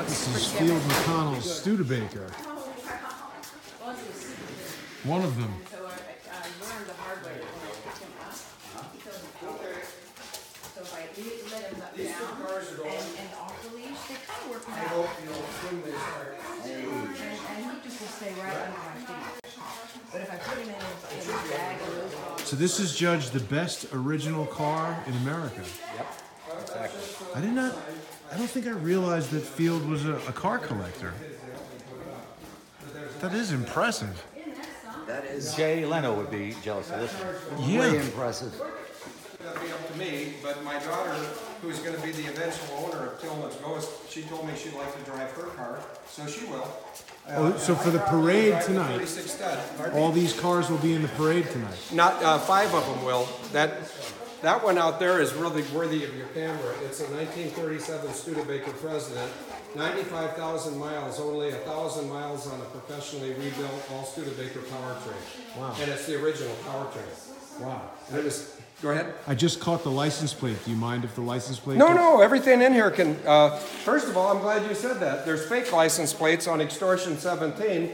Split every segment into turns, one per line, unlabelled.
This is Field McConnell's Studebaker. One of them.
So I learned the hard way when I picked him up. So if I let him down and off the leash, they kind of work out. And he just will stay right under my feet. But if I put him in his bag of those dogs.
So this is judged the best original car in America.
Yep, exactly.
I don't think I realized that Field was a car collector. That is impressive.
That is. Jay Leno would be jealous of this one.
Yeah.
Way impressive.
That'll be up to me, but my daughter, who's going to be the eventual owner of Tillman's Ghost, she told me she'd like to drive her car, so she will.
So for the parade tonight,
36 stud.
all these cars will be in the parade tonight.
Not 5 of them will. That one out there is really worthy of your camera. It's a 1937 Studebaker President, 95,000 miles, only 1,000 miles on a professionally rebuilt all Studebaker powertrain.
Wow.
And it's the original powertrain.
Wow.
And it was. Go ahead.
I just caught the license plate. Do you mind if the license plate?
No, everything in here can, first of all, I'm glad you said that. There's fake license plates on Extortion 17,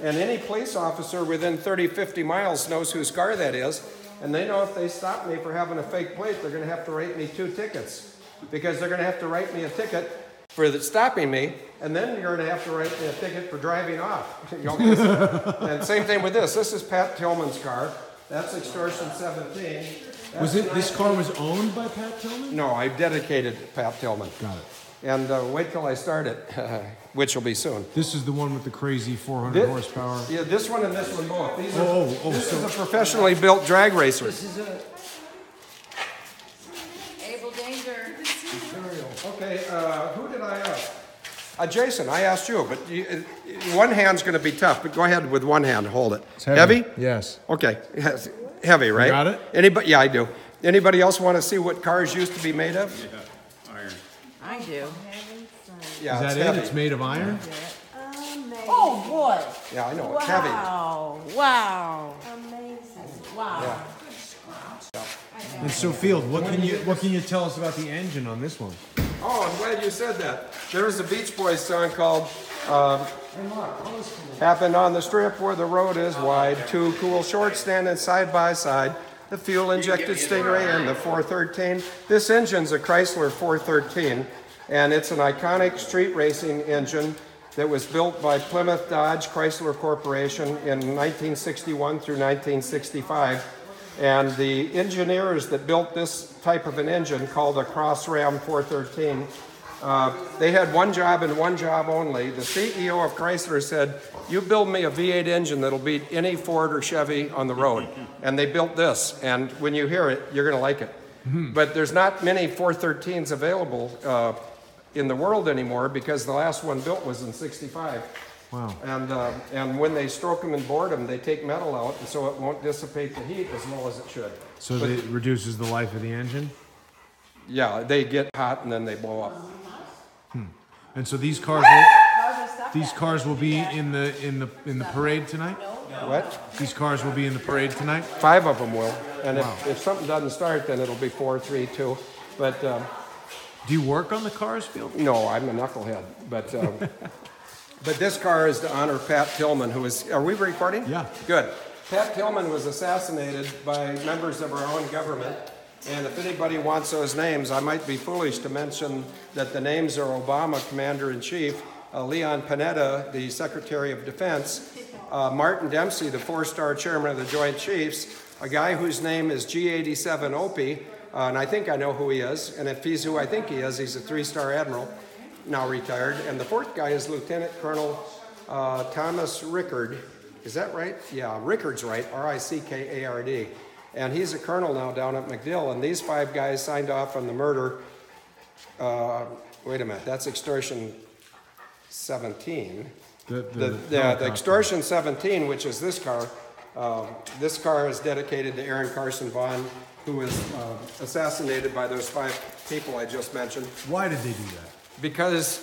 and any police officer within 30, 50 miles knows whose car that is, and they know if they stop me for having a fake plate, they're going to have to write me 2 tickets, because they're going to have to write me a ticket for stopping me, and then you're going to have to write me a ticket for driving off. And same thing with this. This is Pat Tillman's car. That's Extortion 17.
This car was owned by Pat Tillman?
No, I dedicated Pat Tillman.
Got it.
And wait till I start it, which will be soon.
This is the one with the crazy 400 horsepower.
Yeah, this one and this one both. These this
so
is a professionally built drag racer.
This is a Able Danger.
Okay, who did I ask? Jason, I asked you, but one hand's going to be tough. But go ahead with one hand. Hold it.
It's heavy?
Heavy?
Yes.
Okay. Heavy, right?
You got it?
Anybody? Yeah, I do. Anybody else want to see what cars used to be made of?
Yeah, iron.
I do.
Yeah,
Is that
it's
it?
heavy.
It's made of iron?
Oh boy!
Yeah, I know. It's heavy.
Wow! Amazing! Wow!
Yeah.
And so, Field, what can you tell us about the engine on this one?
Oh, I'm glad you said that. There's a Beach Boys song called Happened on the strip where the road is wide. 2 cool shorts standing side by side. The fuel-injected Stingray and the 413. This engine's a Chrysler 413, and it's an iconic street racing engine that was built by Plymouth Dodge Chrysler Corporation in 1961 through 1965. And the engineers that built this type of an engine, called a Cross Ram 413, they had one job and one job only. The CEO of Chrysler said, "You build me a V8 engine that'll beat any Ford or Chevy on the road." And they built this, and when you hear it, you're going to like it. But there's not many 413s available in the world anymore, because the last one built was in '65.
Wow.
And when they stroke them and board them, they take metal out, and so it won't dissipate the heat as well as it should.
So it reduces the life of the engine?
Yeah, they get hot and then they blow up.
And so these cars will be in the parade tonight?
What?
These cars will be in the parade tonight?
5 of them will. And
Wow.
if something doesn't start, then it'll be 4, 3, 2. But
Do you work on the cars, Field?
no, I'm a knucklehead. But but this car is to honor Pat Tillman, who is. Are we recording?
Yeah.
Good. Pat Tillman was assassinated by members of our own government. And if anybody wants those names, I might be foolish to mention that the names are Obama, Commander-in-Chief, Leon Panetta, the Secretary of Defense, Martin Dempsey, the 4-star Chairman of the Joint Chiefs, a guy whose name is G87 Opie, and I think I know who he is, and if he's who I think he is, he's a 3-star Admiral, now retired, and the 4th guy is Lieutenant Colonel Thomas Rickard. Is that right? Yeah, Rickard's right, R-I-C-K-A-R-D. And he's a colonel now down at MacDill, and these 5 guys signed off on the murder. Wait a minute, that's Extortion 17. The Extortion 17, which is this car is dedicated to Aaron Carson Vaughn, who was assassinated by those 5 people I just mentioned.
Why did they do that?
Because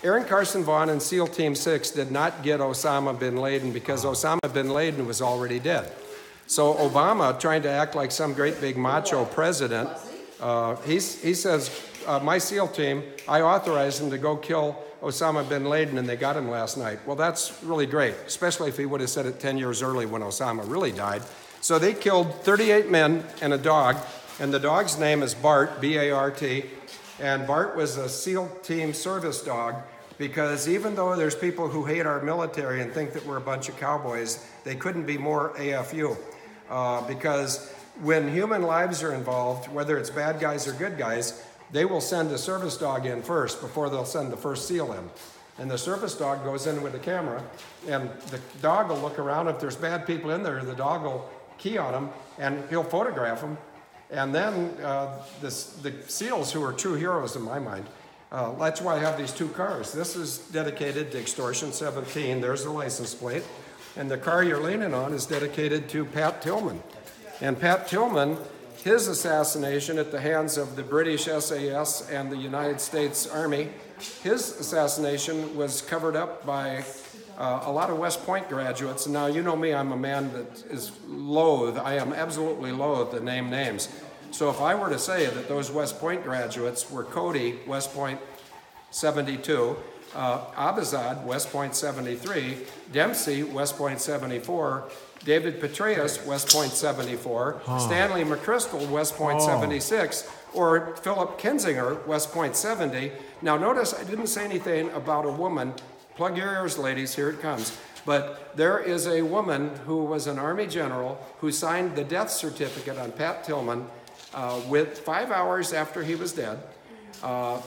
Aaron Carson Vaughn and SEAL Team 6 did not get Osama bin Laden because Osama bin Laden was already dead. So Obama, trying to act like some great big macho president, he says, my SEAL team, I authorized them to go kill Osama bin Laden and they got him last night. Well, that's really great, especially if he would have said it 10 years early when Osama really died. So they killed 38 men and a dog, and the dog's name is Bart, B-A-R-T, and Bart was a SEAL team service dog because even though there's people who hate our military and think that we're a bunch of cowboys, they couldn't be more AFU because when human lives are involved, whether it's bad guys or good guys, they will send a service dog in first before they'll send the first SEAL in. And the service dog goes in with the camera, and the dog will look around. If there's bad people in there, the dog will key on them, and he'll photograph them. And then the SEALs, who are true heroes in my mind, that's why I have these two cars. This is dedicated to Extortion 17. There's the license plate. And the car you're leaning on is dedicated to Pat Tillman. And Pat Tillman, his assassination at the hands of the British SAS and the United States Army, his assassination was covered up by a lot of West Point graduates. And now, you know me, I'm a man that is loath. I am absolutely loath to name names. So if I were to say that those West Point graduates were Cody, West Point 72, Abizad, West Point 73, Dempsey, West Point 74, David Petraeus, West Point 74, Stanley McChrystal, West Point 76, or Philip Kinzinger, West Point 70. Now notice I didn't say anything about a woman. Plug your ears, ladies, here it comes. But there is a woman who was an Army general who signed the death certificate on Pat Tillman with 5 hours after he was dead.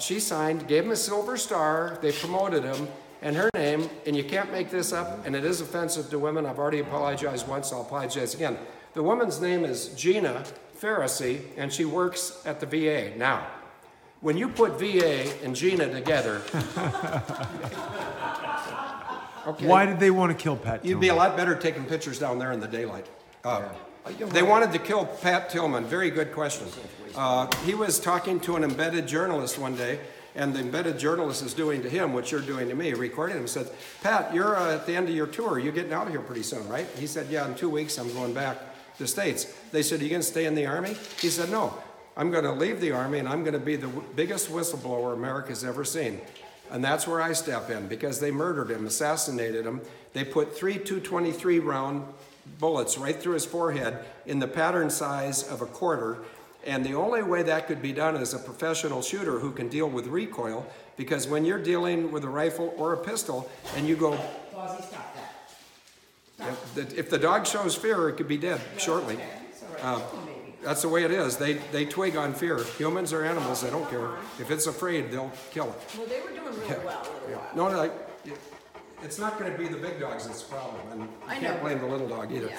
She signed, gave him a Silver Star, they promoted him, and her name, and you can't make this up, and it is offensive to women. I've already apologized once, I'll apologize again. The woman's name is Gina Pharisee, and she works at the VA. Now, when you put VA and Gina together, okay.
Why did they want to kill Pat Tillman?
You'd be a lot better taking pictures down there in the daylight. They wanted to kill Pat Tillman. Very good question. He was talking to an embedded journalist one day, and the embedded journalist is doing to him what you're doing to me, recording him, and said, Pat, you're at the end of your tour. You're getting out of here pretty soon, right? He said, yeah, in 2 weeks I'm going back to the States. They said, are you going to stay in the Army? He said, no, I'm going to leave the Army, and I'm going to be the biggest whistleblower America's ever seen. And that's where I step in, because they murdered him, assassinated him. They put 3 223 round bullets right through his forehead in the pattern size of a quarter. And the only way that could be done is a professional shooter who can deal with recoil, because when you're dealing with a rifle or a pistol and you go,
Fozzie, stop that. Stop.
if the dog shows fear, it could be dead shortly.
Okay. It's all right. Maybe.
That's the way it is. They twig on fear. Humans are animals. They don't care. If it's afraid, they'll kill it.
Well, they were doing really well a little while.
No, it's not going to be the big dogs that's the problem. And you can't blame the little dog either.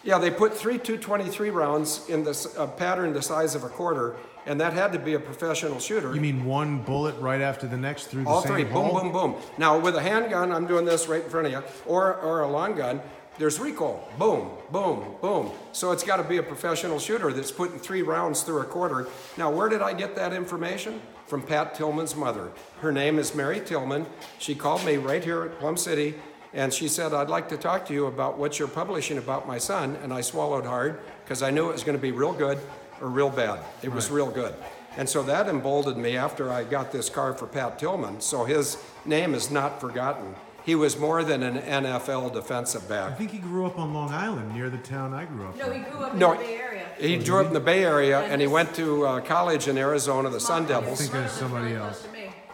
Yeah, they put 3 223 rounds in this pattern the size of a quarter, and that had to be a professional shooter.
You mean one bullet right after the next through the
All
same
three,
hole?
boom, boom, boom. Now, with a handgun, I'm doing this right in front of you, or a long gun, there's recoil. Boom, boom, boom. So it's got to be a professional shooter that's putting 3 rounds through a quarter. Now, where did I get that information? From Pat Tillman's mother. Her name is Mary Tillman. She called me right here at Plum City, and she said, I'd like to talk to you about what you're publishing about my son. And I swallowed hard, because I knew it was going to be real good or real bad. It was real good. And so that emboldened me after I got this car for Pat Tillman. So his name is not forgotten. He was more than an NFL defensive back.
I think he grew up on Long Island, near the town I grew up in.
No, he grew up in the Bay Area.
He grew up in the Bay Area, and he went to college in Arizona, the Sun
I
Devils.
think there's somebody else.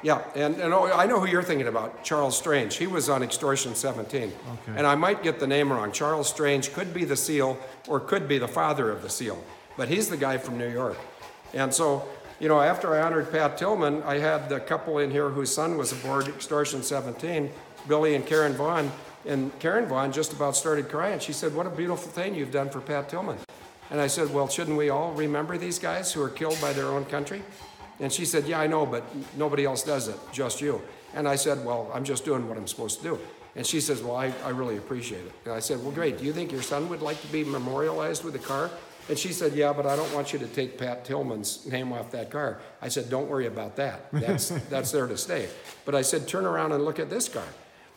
Yeah, and I know who you're thinking about, Charles Strange. He was on Extortion 17.
Okay.
And I might get the name wrong. Charles Strange could be the SEAL or could be the father of the SEAL. But he's the guy from New York. And so, you know, after I honored Pat Tillman, I had the couple in here whose son was aboard Extortion 17, Billy and Karen Vaughn. And Karen Vaughn just about started crying. She said, what a beautiful thing you've done for Pat Tillman. And I said, well, shouldn't we all remember these guys who are killed by their own country? And she said, yeah, I know, but nobody else does it, just you. And I said, well, I'm just doing what I'm supposed to do. And she says, well, I really appreciate it. And I said, well, great. Do you think your son would like to be memorialized with a car? And she said, yeah, but I don't want you to take Pat Tillman's name off that car. I said, don't worry about that. That's there to stay. But I said, turn around and look at this car.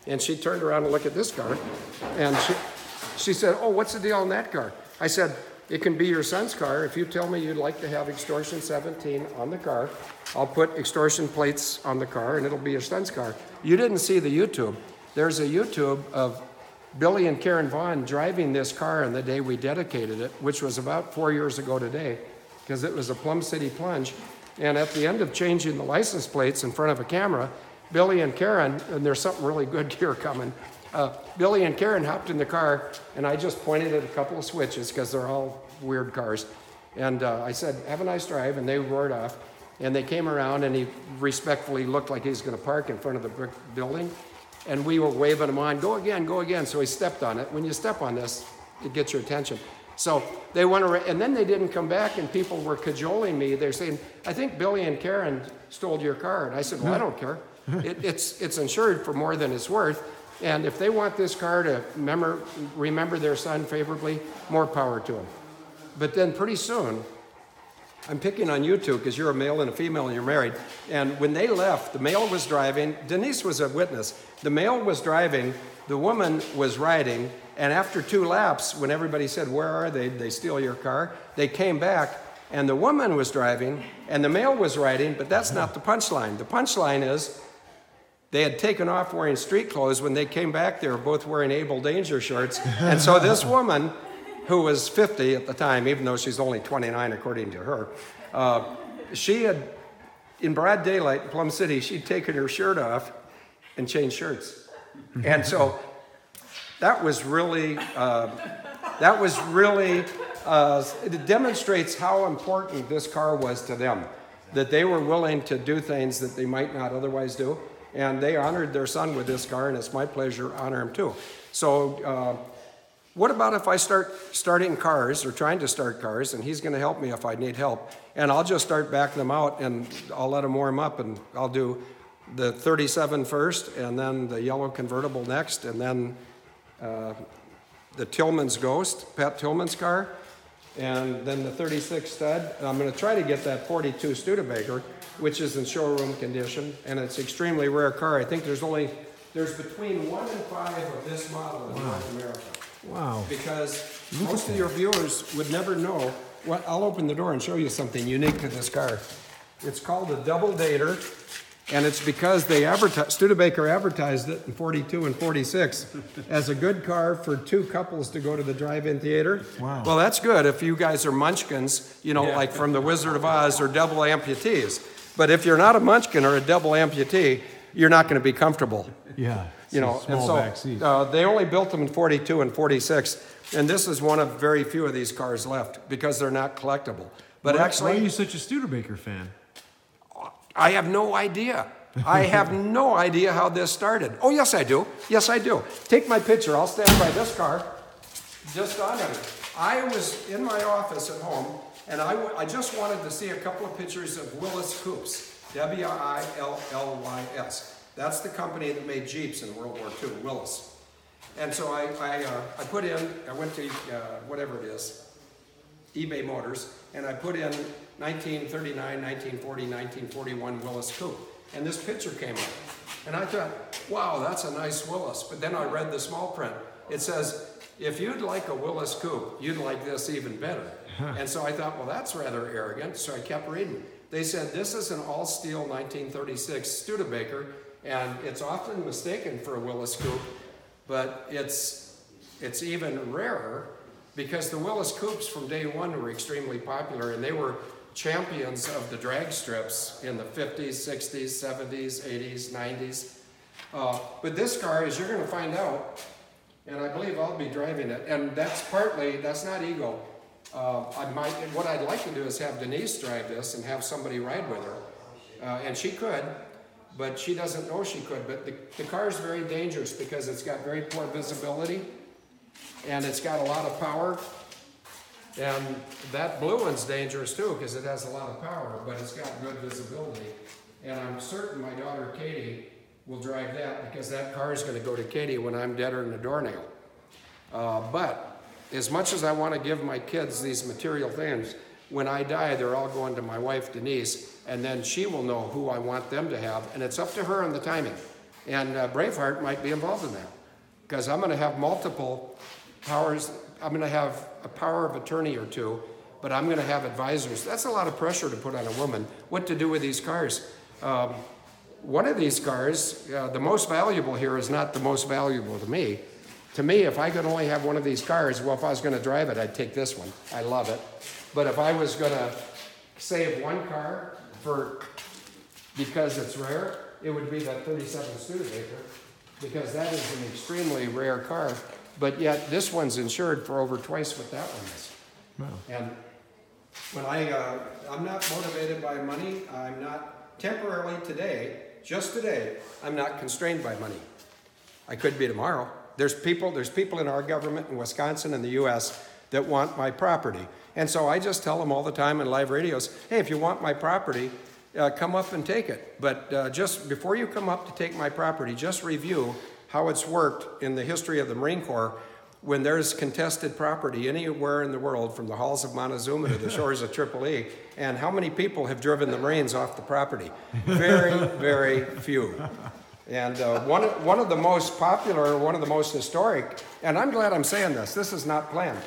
And she turned around and looked at this car. And she said, oh, what's the deal on that car? I said, it can be your son's car. If you tell me you'd like to have extortion 17 on the car, I'll put extortion plates on the car and it'll be your son's car. You didn't see the YouTube. There's a YouTube of Billy and Karen Vaughn driving this car on the day we dedicated it, which was about 4 years ago today, because it was a Plum City Plunge. And at the end of changing the license plates in front of a camera, Billy and Karen, and there's something really good here coming, Billy and Karen hopped in the car, and I just pointed at a couple of switches, because they're all weird cars. And I said, have a nice drive, and they roared off. And they came around, and he respectfully looked like he was going to park in front of the brick building. And we were waving him on, go again, go again. So he stepped on it. When you step on this, it gets your attention. So they went around, and then they didn't come back, and people were cajoling me. They're saying, I think Billy and Karen stole your car. And I said, well, I don't care. It's insured for more than it's worth. And if they want this car to remember their son favorably, more power to them. But then pretty soon, I'm picking on you two because you're a male and a female and you're married. And when they left, the male was driving. Denise was a witness. The male was driving. The woman was riding. And after 2 laps, when everybody said, where are they? They steal your car. They came back and the woman was driving and the male was riding, but that's not the punchline. The punchline is they had taken off wearing street clothes. When they came back, they were both wearing Able Danger shirts. And so this woman, who was 50 at the time, even though she's only 29 according to her, she had, in broad daylight in Plum City, she'd taken her shirt off and changed shirts. And so that was really, it demonstrates how important this car was to them, that they were willing to do things that they might not otherwise do. And they honored their son with this car, and it's my pleasure to honor him too. So what about if I start starting cars or trying to start cars, and he's going to help me if I need help, and I'll just start backing them out, and I'll let him warm up, and I'll do the 37 first, and then the yellow convertible next, and then the Tillman's Ghost, Pat Tillman's car, and then the 36 stud. And I'm going to try to get that 42 Studebaker, which is in showroom condition, and it's an extremely rare car. I think there's between 1 and 5 of this model in North America.
Wow.
Because most of your viewers would never know. Well, I'll open the door and show you something unique to this car. It's called a double dater, and it's because Studebaker advertised it in 42 and 46 as a good car for 2 couples to go to the drive-in theater.
Wow.
Well, that's good if you guys are munchkins, like from the Wizard of Oz, or double amputees. But if you're not a munchkin or a double amputee, you're not going to be comfortable.
Yeah.
Small back seat. They only built them in 42 and 46, and this is one of very few of these cars left because they're not collectible. But
Why are you such a Studebaker fan?
I have no idea. I have no idea how this started. Oh, yes, I do. Yes, I do. Take my picture. I'll stand by this car. Just on it. I was in my office at home, and I just wanted to see a couple of pictures of Willis Coupes, Willys. That's the company that made Jeeps in World War II, Willis. And so I went to whatever it is, eBay Motors, and I put in 1939, 1940, 1941 Willis Coupe. And this picture came up. And I thought, wow, that's a nice Willis. But then I read the small print. It says, if you'd like a Willis Coupe, you'd like this even better. And so I thought, well, that's rather arrogant. So I kept reading. They said, this is an all-steel 1936 Studebaker, and it's often mistaken for a Willis Coupe, but it's even rarer because the Willis Coupes from day one were extremely popular, and they were champions of the drag strips in the 50s, 60s, 70s, 80s, 90s. But this car, as you're going to find out, and I believe I'll be driving it, and that's not ego. What I'd like to do is have Denise drive this and have somebody ride with her, and she could, but she doesn't know she could. But the car is very dangerous because it's got very poor visibility, and it's got a lot of power. And that blue one's dangerous too because it has a lot of power, but it's got good visibility. And I'm certain my daughter Katie will drive that because that car is going to go to Katie when I'm deader than a doornail. But as much as I want to give my kids these material things, when I die, they're all going to my wife Denise, and then she will know who I want them to have, and it's up to her on the timing. And Braveheart might be involved in that because I'm going to have multiple powers I'm going to have a power of attorney or two, but I'm going to have advisors. That's a lot of pressure to put on a woman. What to do with these cars? One of these cars, the most valuable here is not the most valuable to me. To me, if I could only have one of these cars, well, if I was going to drive it, I'd take this one. I love it. But if I was going to save one car because it's rare, it would be that 37 Studebaker, because that is an extremely rare car. But yet this one's insured for over twice what that one is.
Wow.
And when I'm not motivated by money. I'm not temporarily today, just today, I'm not constrained by money. I could be tomorrow. There's people in our government in Wisconsin and the U.S. that want my property. And so I just tell them all the time in live radios, hey, if you want my property, come up and take it. But just before you come up to take my property, just review how it's worked in the history of the Marine Corps when there's contested property anywhere in the world, from the halls of Montezuma to the shores of Tripoli, and how many people have driven the Marines off the property? Very, very few. And one of the most popular, one of the most historic, and I'm glad I'm saying this is not planned.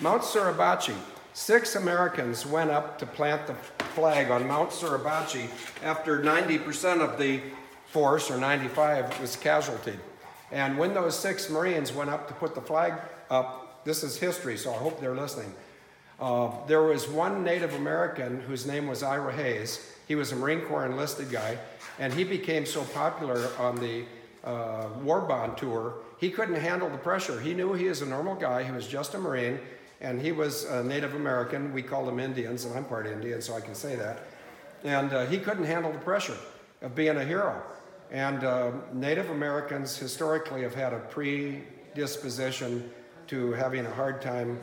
Mount Suribachi, 6 Americans went up to plant the flag on Mount Suribachi after 90% of the force, or 95, was casualtied. And when those 6 Marines went up to put the flag up, this is history, so I hope they're listening. There was one Native American whose name was Ira Hayes. He was a Marine Corps enlisted guy, and he became so popular on the war bond tour, he couldn't handle the pressure. He knew he was a normal guy, he was just a Marine, and he was a Native American. We call them Indians, and I'm part Indian, so I can say that. And he couldn't handle the pressure of being a hero. And Native Americans historically have had a predisposition to having a hard time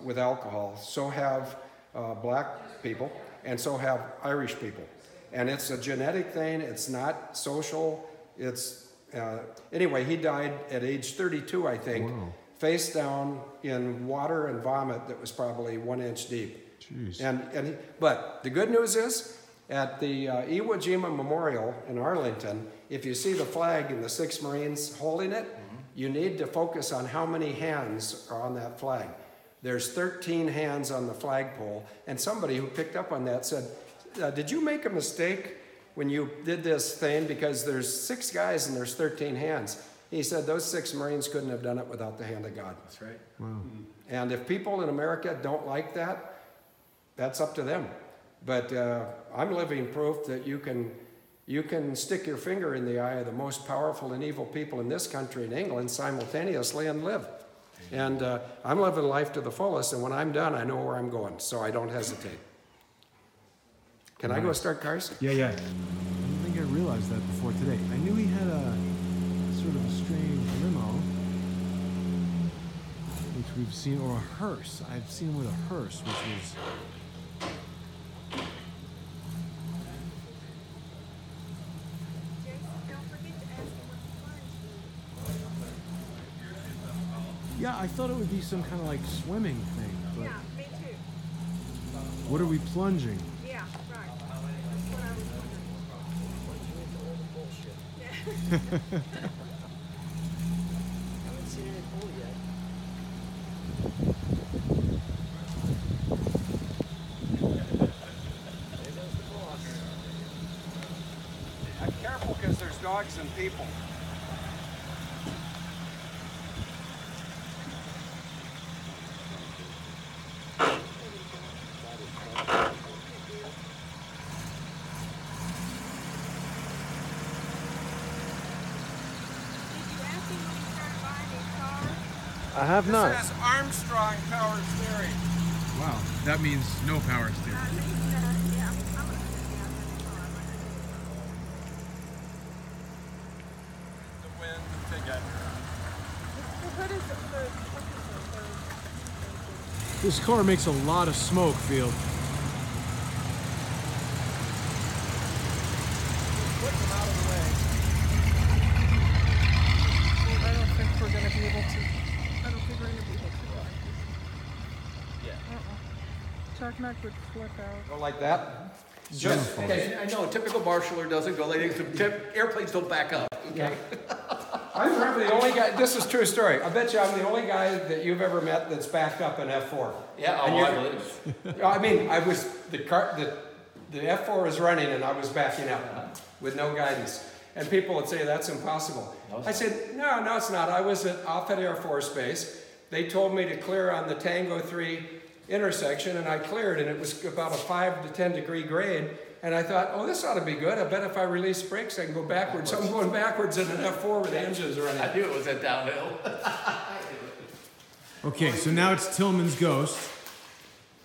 with alcohol. So have black people, and so have Irish people. And it's a genetic thing, it's not social. It's anyway, he died at age 32, I think, wow, face down in water and vomit that was probably 1 inch deep. Jeez. But the good news is, at the Iwo Jima Memorial in Arlington, if you see the flag and the 6 Marines holding it, you need to focus on how many hands are on that flag. There's 13 hands on the flagpole, and somebody who picked up on that said, did you make a mistake when you did this thing? Because there's 6 guys and there's 13 hands. He said those 6 Marines couldn't have done it without the hand of God.
That's right.
Wow.
And if people in America don't like that, that's up to them. But I'm living proof that you can stick your finger in the eye of the most powerful and evil people in this country and England simultaneously and live. And I'm living life to the fullest, and when I'm done, I know where I'm going, so I don't hesitate. Can I go start cars?
Yeah. I don't think I realized that before today. I knew he had a sort of a strange limo, which we've seen, or a hearse. I've seen him with a hearse, which was... Yeah, I thought it would be some kind of like swimming thing. But
yeah, me too.
what are we plunging?
Yeah, right. That's what I was wondering. Yeah.
Haven't seen any pool yet. There goes the boss.
I'm careful because there's dogs and people.
I have not.
This has Armstrong power steering.
Wow, that means no power steering.
Yeah.
The wind together.
What is it?
This car makes a lot of smoke, Field.
Put them out of the way.
I don't think we're going to be able to. I don't think we're going to be able to.
Yeah.
Tarmac would flip out.
Go like that?
Just, okay, I know, a typical marshaller doesn't go like this. Airplanes don't back up, okay?
I'm probably the only guy, this is true story. I bet you I'm the only guy that you've ever met that's backed up an F4.
Yeah,
And
oh,
you-
I believe.
I mean, I was, the F4 was running and I was backing up with no guidance. And people would say, that's impossible. I said, no, it's not. I was off at Air Force Base. They told me to clear on the Tango 3 intersection, and I cleared, and it was about a 5 to 10 degree grade. And I thought, oh, this ought to be good. I bet if I release brakes, I can go backwards. So I'm going backwards in an F4 with the engines running.
I knew it was a downhill.
Okay, so now it's Tillman's Ghost.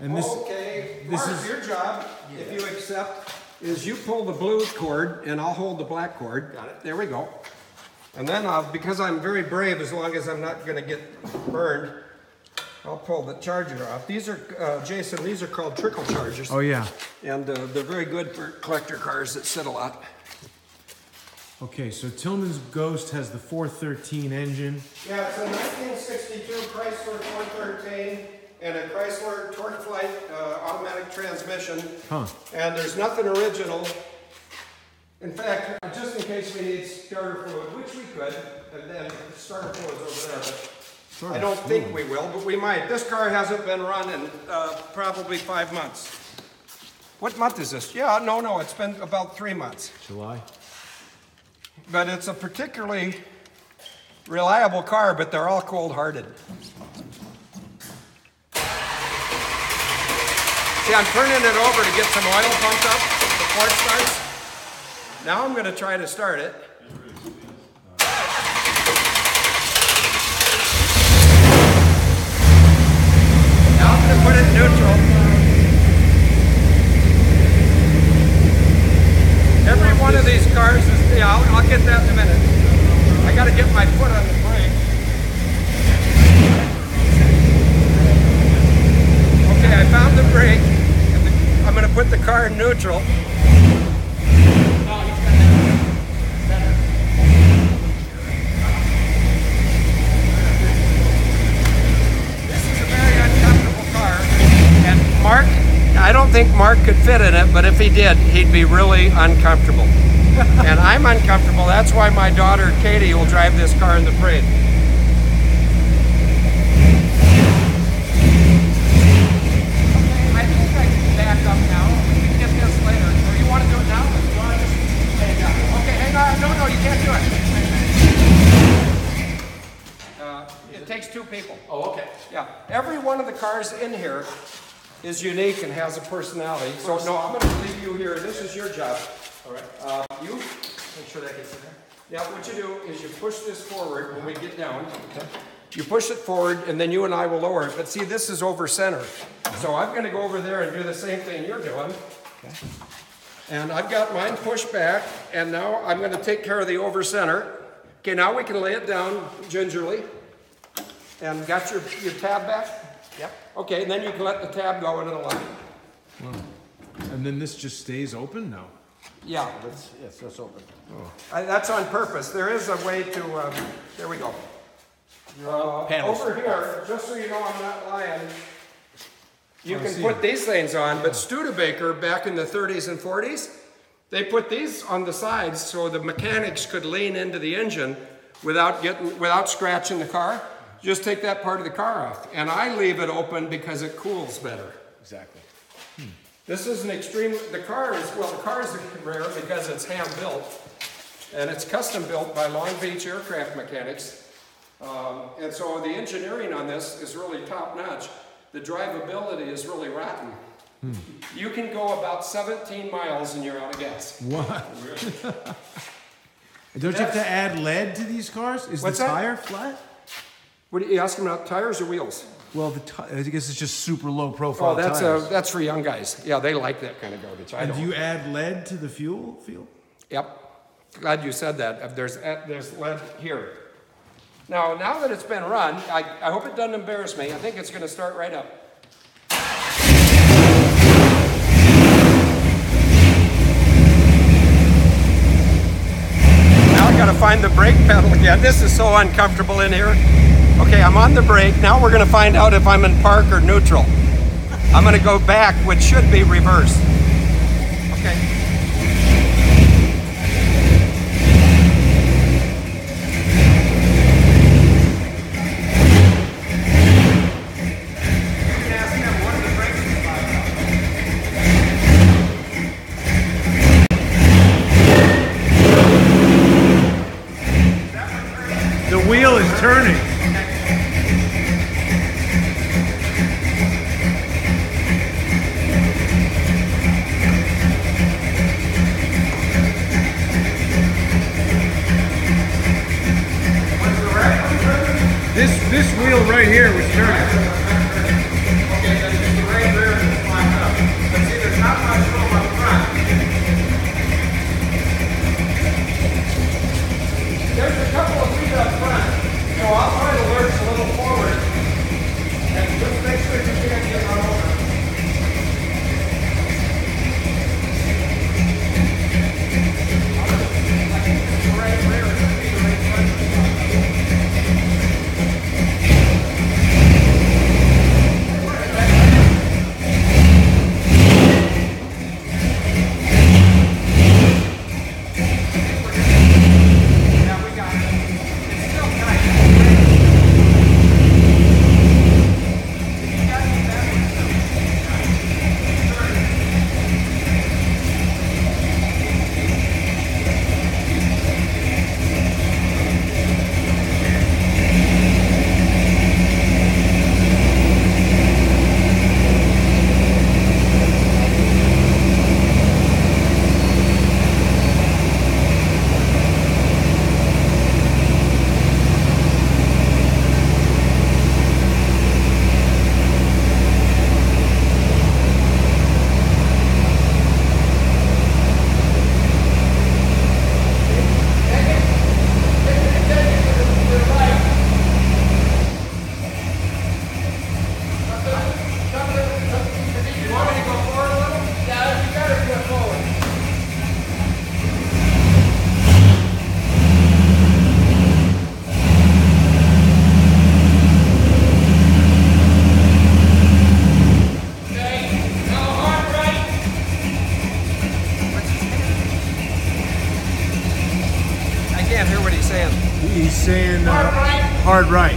And this,
Okay,
this
Mark,
is-
your job, if you accept, is you pull the blue cord and I'll hold the black cord. Got it. There we go. And then because I'm very brave, as long as I'm not going to get burned, I'll pull the charger off. These are, Jason, these are called trickle chargers.
oh yeah.
And they're very good for collector cars that sit a lot.
Okay, so Tillman's Ghost has the 413 engine.
Yeah, it's a 1962 Chrysler 413 and a Chrysler Torque Flight automatic transmission.
Huh.
And there's nothing original. In fact, just in case we need starter fluid, which we could, and then the starter fluid's over there, but I don't think we will, but we might. This car hasn't been run in probably 5 months. What month is this? Yeah, no, it's been about 3 months.
July.
But it's a particularly reliable car, but they're all cold-hearted. See, I'm turning it over to get some oil pumped up before it starts. Now I'm going to try to start it. Now I'm going to put it in neutral. Every one of these cars is, yeah, I'll get that in a minute. I got to get my foot on the brake. Okay, I found the brake. I'm going to put the car in neutral. This is a very uncomfortable car. And Mark, I don't think Mark could fit in it, but if he did, he'd be really uncomfortable. And I'm uncomfortable. That's why my daughter Katie will drive this car in the parade. I think I can back up now. We can get this later. Or you want to do it now? You want to just hang on? Okay, hang on. No, you can't do it. It takes 2 people.
Oh, okay.
Yeah. Every one of the cars in here is unique and has a personality. So no, I'm going to leave you here. This is your job.
All right.
You
Make sure that gets in there.
Yeah, what you do is you push this forward when we get down. Okay. You push it forward, and then you and I will lower it. But see, this is over center. So I'm going to go over there and do the same thing you're doing. Okay. And I've got mine pushed back, and now I'm going to take care of the over center. Okay, now we can lay it down gingerly. And got your tab back? Yep. Okay, and then you can let the tab go into the line.
Wow. And then this just stays open now?
Yeah.
Yes, that's open.
That's on purpose. There is a way to, there we go.
Panels.
Over here, just so you know I'm not lying, you
I
can
see.
put these things on, but Studebaker back in the 30s and 40s, they put these on the sides so the mechanics could lean into the engine without scratching the car. Just take that part of the car off. And I leave it open because it cools better.
Exactly.
This is an extreme, the car is rare because it's hand built. And it's custom built by Long Beach aircraft mechanics. And so the engineering on this is really top notch. The drivability is really rotten. You can go about 17 miles and you're out of gas.
What? Don't you have to add lead to these cars? Is
What's
the
that?
tire flat?
What are you asking about, tires or wheels?
Well, I guess it's just super low profile
Oh,
tires.
that's for young guys. Yeah, they like that kind of garbage. I
And
don't.
do you add lead to the fuel?
Yep. Glad you said that. There's lead here. Now that it's been run, I hope it doesn't embarrass me. I think it's going to start right up. Now I got to find the brake pedal again. This is so uncomfortable in here. Okay, I'm on the brake. Now we're going to find out if I'm in park or neutral. I'm going to go back, which should be reverse. Okay.
turning. This wheel right here was turning.
Okay, then just the right rear is lined up. But see, there's not much room up front. There's a couple of feet up front, so I'll try to lurch a little forward. And just make sure you can't get run over. I think it's the right rear is the right front.
He's saying hard right.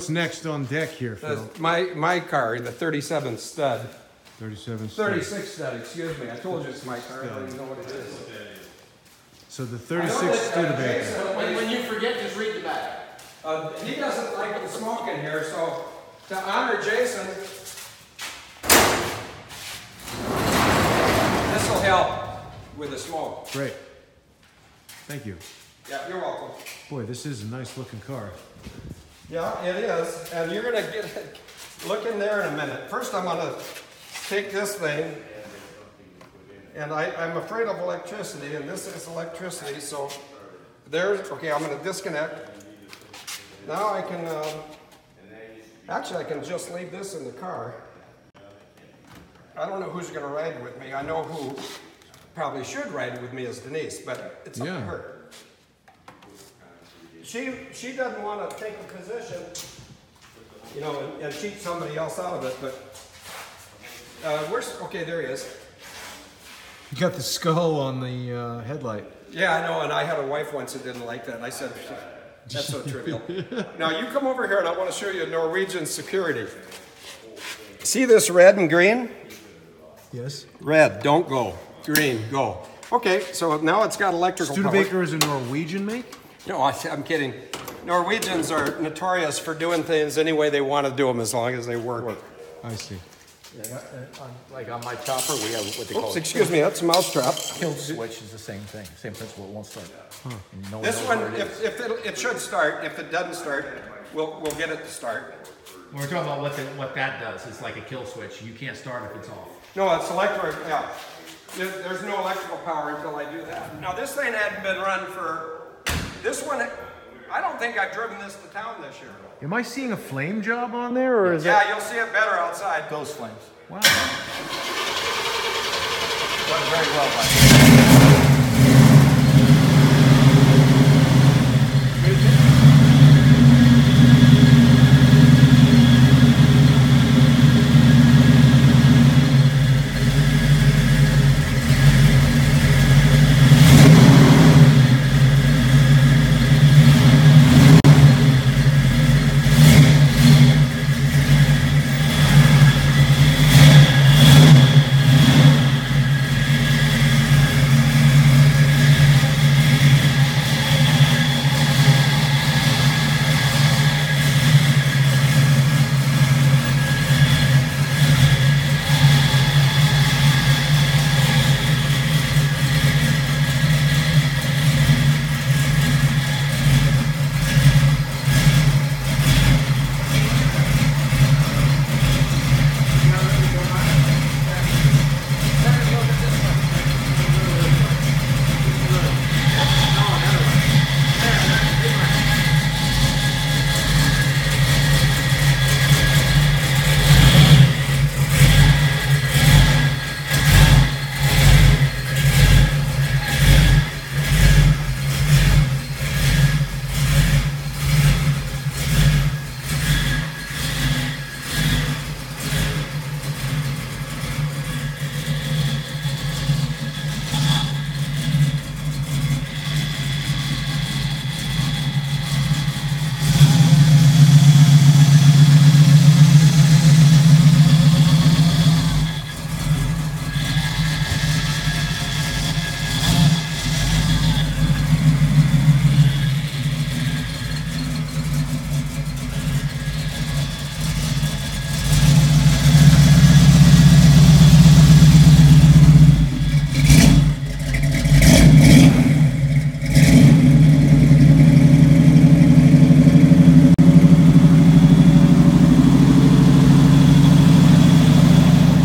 Next on deck here, Phil.
My car, the 37 stud.
37 stud.
36 stud, excuse me. I told you it's my car. I don't even know what it is.
So the 36 Studebaker.
When you forget, just read the back.
He doesn't like the smoke in here, so to honor Jason, this will help with the smoke.
Great. Thank you.
Yeah, you're welcome.
Boy, this is a nice looking car.
Yeah, it is, and you're gonna get look in there in a minute. First, I'm gonna take this thing, and I'm afraid of electricity, and this is electricity, so there's, okay, I'm gonna disconnect. Now I can, actually I can just leave this in the car. I don't know who's gonna ride with me. I know who probably should ride with me is Denise, but it's up to her. She doesn't want to take a position, you know, and cheat somebody else out of it, but okay, there he is.
You got the skull on the headlight.
Yeah, I know, and I had a wife once that didn't like that, and I said, that's so trivial. Now, you come over here, and I want to show you Norwegian security. See this red and green?
Yes.
Red, don't go. Green, go. Okay, so now it's got electrical power.
Studebaker is a Norwegian make?
No, I'm kidding. Norwegians are notorious for doing things any way they want to do them as long as they work.
I see.
Like on my chopper, we have what they call
Oops,
a
excuse me, that's a mousetrap.
kill switch. Is the same thing, same principle. It won't start. And no
This
knows
one,
where it is.
if it should start. If it doesn't start, we'll get it to start.
When we're talking about what that does, it's like a kill switch. You can't start if it's off.
No, it's electric, yeah. There's no electrical power until I do that. Now, this thing hadn't been run for, this one, I don't think I've driven this to town this year.
Am I seeing a flame job on there, or is
Yeah, you'll see it better outside.
Those flames.
Wow.
Run very well by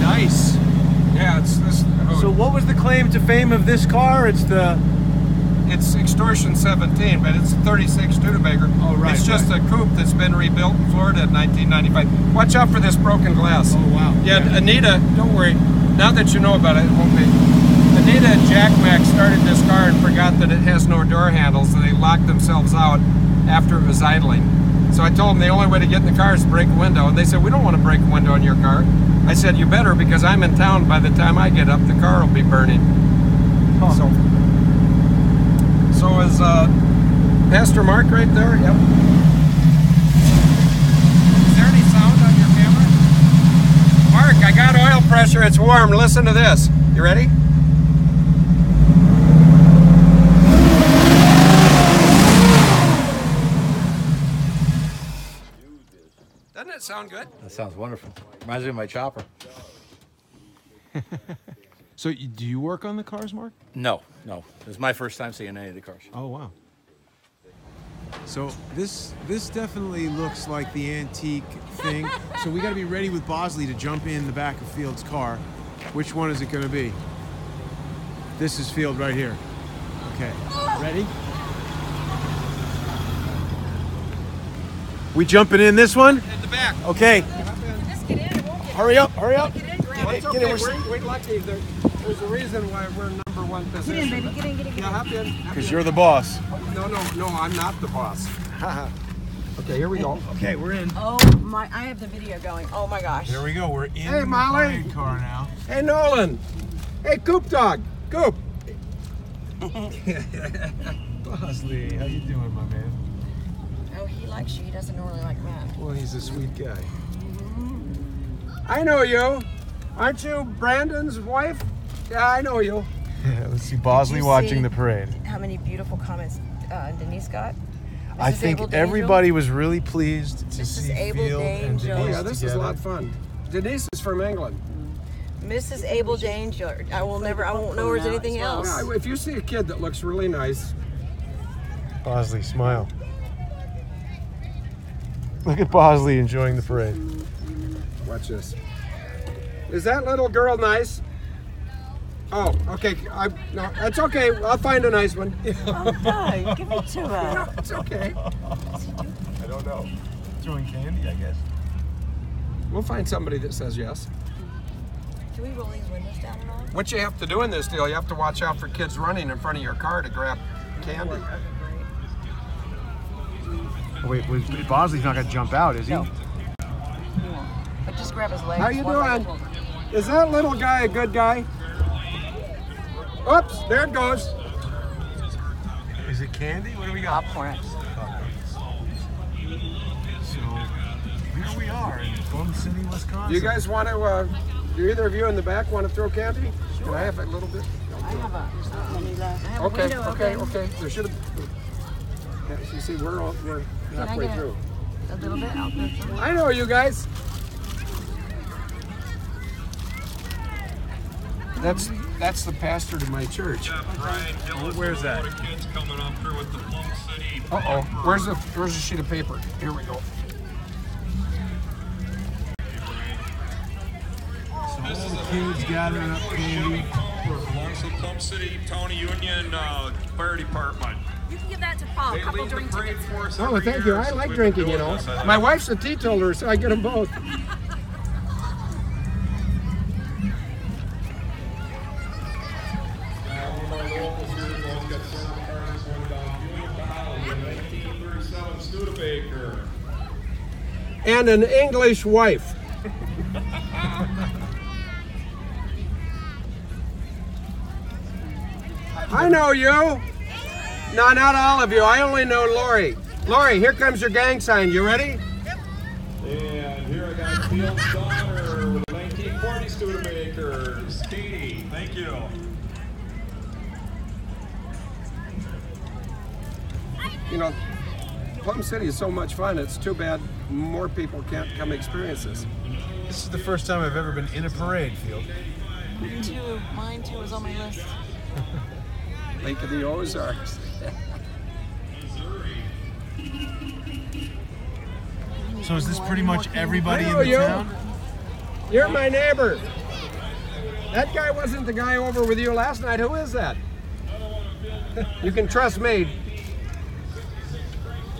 Nice.
Yeah, it's this.
So what was the claim to fame of this car?
It's Extortion 17, but it's a 36 Studebaker.
Oh, right,
It's just
right.
a coupe that's been rebuilt in Florida in 1995. Watch out for this broken glass.
Oh, wow.
Yeah, Anita, don't worry. Now that you know about it, it won't be. Anita and Jack Mac started this car and forgot that it has no door handles, and they locked themselves out after it was idling. So I told them the only way to get in the car is to break a window, and they said, we don't want to break a window in your car. I said, you better, because I'm in town. By the time I get up, the car will be burning. So is Pastor Mark right there? Yep. Is there any sound on your camera? Mark, I got oil pressure. It's warm. Listen to this. You ready? Doesn't it sound good?
That sounds wonderful. Reminds me of my chopper.
So do you work on the cars, Mark?
No. It was my first time seeing any of the cars.
Oh, wow. So this definitely looks like the antique thing. So we got to be ready with Bosley to jump in the back of Field's car. Which one is it going to be? This is Field right here. Okay. Ready? We jumping in this one?
In the back.
Okay.
Just get in, it won't get
Hurry up, hurry up.
Get in, grab
Well,
it.
it's okay. We're lucky. There's a reason why we're number one position.
Get in, baby, get in, get in, get
Yeah,
in.
hop in.
Because you're the boss.
No, I'm not the boss. Okay, here we go.
Okay, we're in.
Oh my, I have the video going. Oh my gosh.
There we go. We're in
Hey,
the
Molly.
parade car now.
Hey, Nolan. Hey, Coop Dog. Coop.
Bosley, how you doing, my man?
Oh, he likes you. He doesn't normally like men.
Well, he's a sweet guy.
I know you. Aren't you Brandon's wife? Yeah, I know you.
Yeah, let's see Bosley
you
watching
see-
the parade.
How many beautiful comments Denise got?
I
Mrs.
think
Abel
everybody was really pleased to
Mrs.
see
Abel
Field and
Danger.
Denise
Oh yeah, this is a lot of fun. Denise is from England.
Mrs. Abel Danger. I won't know her as anything else.
Yeah, if you see a kid that looks really nice,
Bosley, smile. Look at Bosley enjoying the parade.
watch this. Is that little girl nice? Oh, okay. No, that's okay. I'll find a nice one.
Oh, no, give it to her.
No, it's okay.
I don't know. Throwing candy, I guess.
We'll find somebody that says yes.
Can we roll these windows down at all?
What you have to do in this deal, you have to watch out for kids running in front of your car to grab candy.
Oh, wait, Bosley's not going to jump out, is he?
No. But just grab his legs.
How you
one leg
doing?
over.
Is that little guy a good guy? Oops, there it goes.
Is it candy? What do we got?
Popcorn.
So, here we are in Plum City, Wisconsin.
Do you guys want to, do either of you in the back want to throw candy? Can I have a little bit?
I have a
Okay,
window
okay,
open.
okay. There should have. You see, we're halfway
get
through.
a little bit out there.
I know you guys. That's the pastor to my church.
Where's that?
Kids coming up here with the Plum City.
Uh-oh. Where's the sheet of paper? Here we go.
So all the kids gathering up candy.
Belongs to the Plum City County Union Fire Department.
You can give that to Paul. A
They
couple
lead the
drink
parade
tickets.
for us
Oh,
every
thank
year,
you. I
so
like
we've been
drinking, you
doing
know.
this. I
My wife's a teetotaler, so I get them both.
Studebaker.
And an English wife. I know you. No, not all of you. I only know Lori. Lori, here comes your gang sign. You ready?
And here I got Field's daughter with 1940 Studebakers. Katie, thank you.
You know, Plum City is so much fun. It's too bad more people can't come experience this.
This is the first time I've ever been in a parade, Field.
Mine too is on my list.
Lake of the Ozarks.
So is this pretty much everybody
I
in
know
the
you.
town?
You're my neighbor. That guy wasn't the guy over with you last night. Who is that? You can trust me.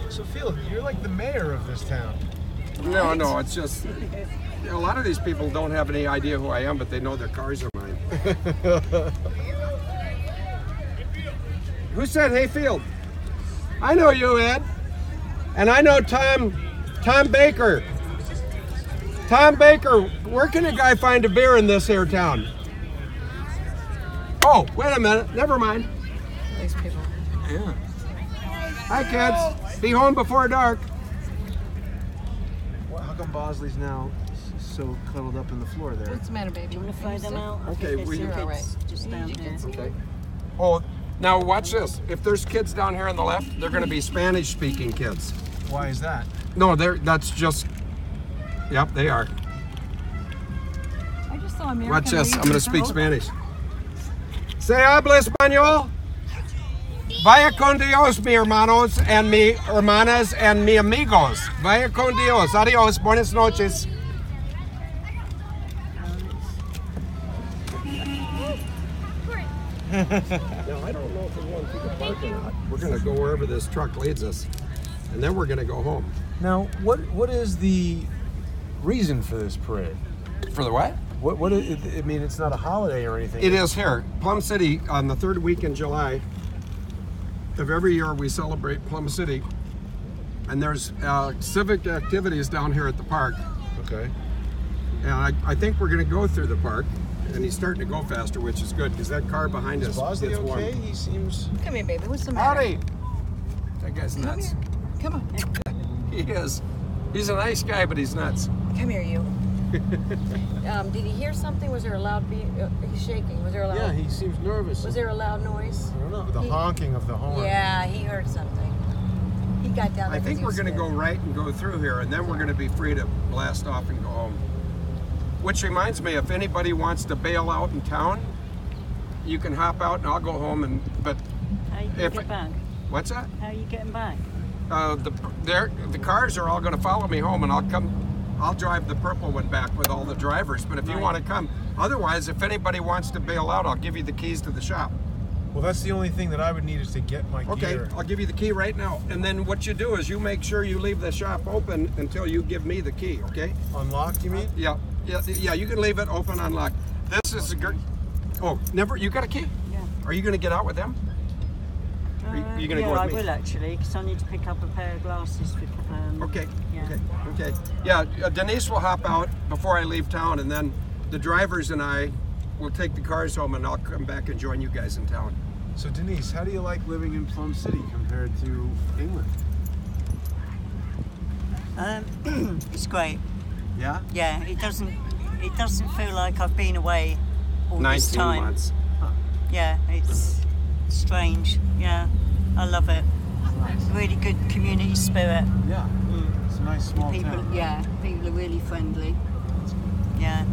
So Field, you're like the mayor of this town.
No, it's just a lot of these people don't have any idea who I am, but they know their cars are mine. Who said Hayfield? I know you, Ed. And I know Tom Baker. Tom Baker, where can a guy find a beer in this here town? Oh, wait a minute. Never mind.
These people.
Yeah. Hi, kids. Be home before dark.
Well, how come Bosley's now so cuddled up in the floor there?
What's the matter, baby? You want to fly them out?
Okay, we
You're all right.
Just down there.
Okay. Oh, now watch this. If there's kids down here on the left, they're going to be Spanish-speaking kids.
Why is that?
No, that's just. Yep, they are.
I just saw American
Watch this. I'm going to speak
Legion.
Spanish. Se habla español. Vaya con Dios, mi hermanos and mi hermanas and mi amigos. Vaya con Dios. Adios. Buenas noches. Now, I don't know if we're going through the park or not. We're going to go wherever this truck leads us, and then we're going to go home.
Now, what is the reason for this parade?
For the what?
I mean, it's not a holiday or anything.
It is here. Plum City, on the third week in July of every year, we celebrate Plum City. And there's civic activities down here at the park.
Okay.
And I think we're going to go through the park. And he's starting to go faster, which is good, because that car behind us
Bosley
gets warm.
okay? He seems...
Come here, baby. What's the matter?
Howdy! That guy's nuts.
Come on.
He is. He's a nice guy, but he's nuts.
Come here, you. Did he hear something? Was there a loud he's shaking. Was there a loud?
Yeah, he seems nervous.
Was there a loud noise?
I don't know. The honking of the horn.
Yeah, he heard something. He got down there.
I think we're going to go right and go through here, and then we're going to be free to blast off and go home. Which reminds me, if anybody wants to bail out in town, you can hop out and I'll go home. But
how you get back?
What's that?
How are you getting back?
The cars are all going to follow me home, and I'll drive the purple one back with all the drivers. But if you want to come, otherwise, if anybody wants to bail out, I'll give you the keys to the shop.
Well, that's the only thing that I would need is to get my gear.
Okay, I'll give you the key right now. And then what you do is you make sure you leave the shop open until you give me the key, okay?
Unlocked, you mean?
Yeah, you can leave it open, unlocked. This is a good... Oh, you got a key?
Yeah.
Are you going to get out with them? Are you going to go with
I
me?
will actually, because I need to pick up a pair of glasses.
Okay,
yeah.
okay. Yeah, Denise will hop out before I leave town, and then the drivers and I will take the cars home, and I'll come back and join you guys in town.
So Denise, how do you like living in Plum City compared to England?
It's great.
Yeah?
Yeah, it doesn't feel like I've been away all this time.
19 months.
Yeah, it's strange. Yeah, I love it. Really good community spirit.
Yeah. It's a nice small town.
Yeah, people are really friendly. Yeah.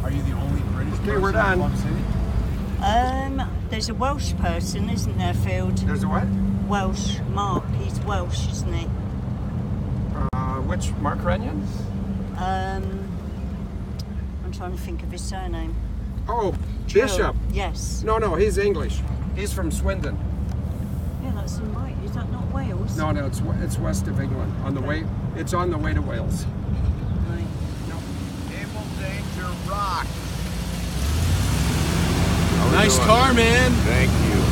Are you the only British person
we're done.
in Plum City?
There's a Welsh person, isn't there, Field?
There's a what?
Welsh. Mark, he's Welsh, isn't he?
Which Mark Renyon?
I'm trying to think of his surname.
Oh, Bishop.
Yes.
No, he's English. He's from Swindon.
Yeah, that's in Wales. Is that not Wales?
No, it's west of England. It's on the way to Wales.
Right.
Able Danger Rock. Nice car, man.
Thank you.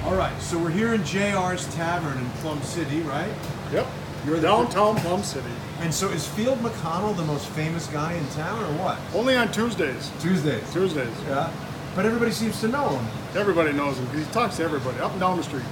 All right, so we're here in JR's Tavern in Plum City, right?
Yep.
You're the
downtown Plum City.
And so is Field McConnell the most famous guy in town, or what?
Only on Tuesdays.
Tuesdays.
Tuesdays.
Yeah. But everybody seems to know him.
Everybody knows him because he talks to everybody up and down the street.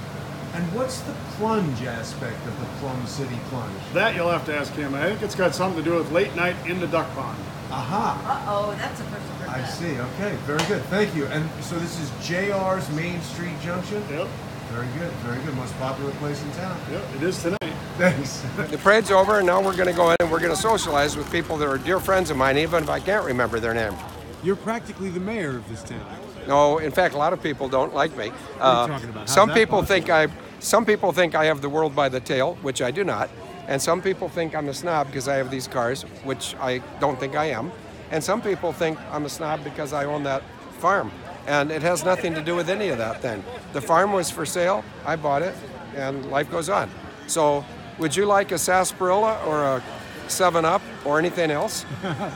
And what's the plunge aspect of the Plum City Plunge?
That you'll have to ask him. I think it's got something to do with late night in the duck pond.
Aha.
Uh-oh, that's the first I've heard
I
that.
see. Okay, very good. Thank you. And so this is JR's Main Street Junction?
Yep.
Very good, very good. Most popular place in town.
Yep, it is tonight.
Thanks.
The parade's over, and now we're going to go in and we're going to socialize with people that are dear friends of mine, even if I can't remember their name.
You're practically the mayor of this town.
No, in fact, a lot of people don't like me.
What are you talking about? How's
Some
that
people
possible?
some people think I have the world by the tail, which I do not. And some people think I'm a snob because I have these cars, which I don't think I am. And some people think I'm a snob because I own that farm. And it has nothing to do with any of that then. The farm was for sale, I bought it, and life goes on. So would you like a sarsaparilla or a 7-Up or anything else?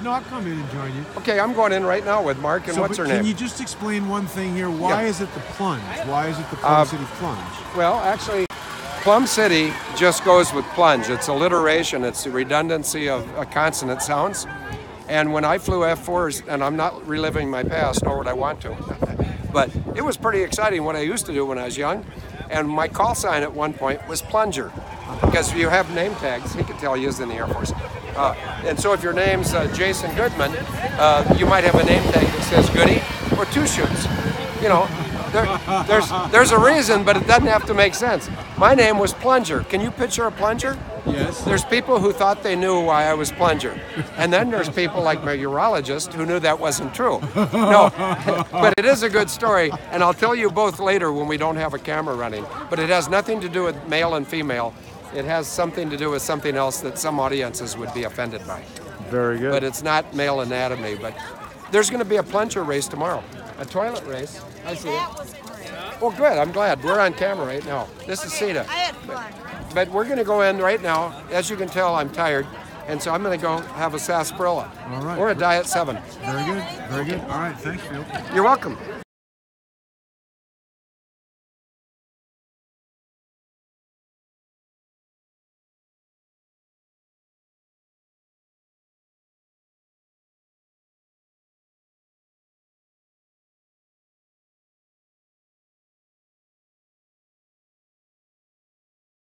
No, I'll come in and join you.
Okay, I'm going in right now with Mark, and what's her name?
Can you just explain one thing here? Why
Yeah.
is it the Plunge? Why is it the Plum City Plunge?
Well, actually, Plum City just goes with plunge. It's alliteration. It's the redundancy of consonant sounds. And when I flew F4s, and I'm not reliving my past, nor would I want to, but it was pretty exciting what I used to do when I was young. And my call sign at one point was Plunger, because you have name tags. He could tell you was in the Air Force. And so if your name's Jason Goodman, you might have a name tag that says Goody or Two Shoes. You know, there's a reason, but it doesn't have to make sense. My name was Plunger. Can you picture a plunger?
Yes.
There's people who thought they knew why I was Plunger. And then there's people like my urologist who knew that wasn't true. No, but it is a good story, and I'll tell you both later when we don't have a camera running. But it has nothing to do with male and female. It has something to do with something else that some audiences would be offended by.
Very good.
But it's not male anatomy. But there's going to be a plunger race tomorrow. A toilet race. I see it. Well, good. I'm glad. We're on camera right now. This is Sita.
I had fun.
But we're going to go in right now. As you can tell, I'm tired. And so I'm going to go have a sarsaparilla.
All right.
Or a Diet 7.
Very good. Very good. All right. Thanks, Phil.
You're welcome.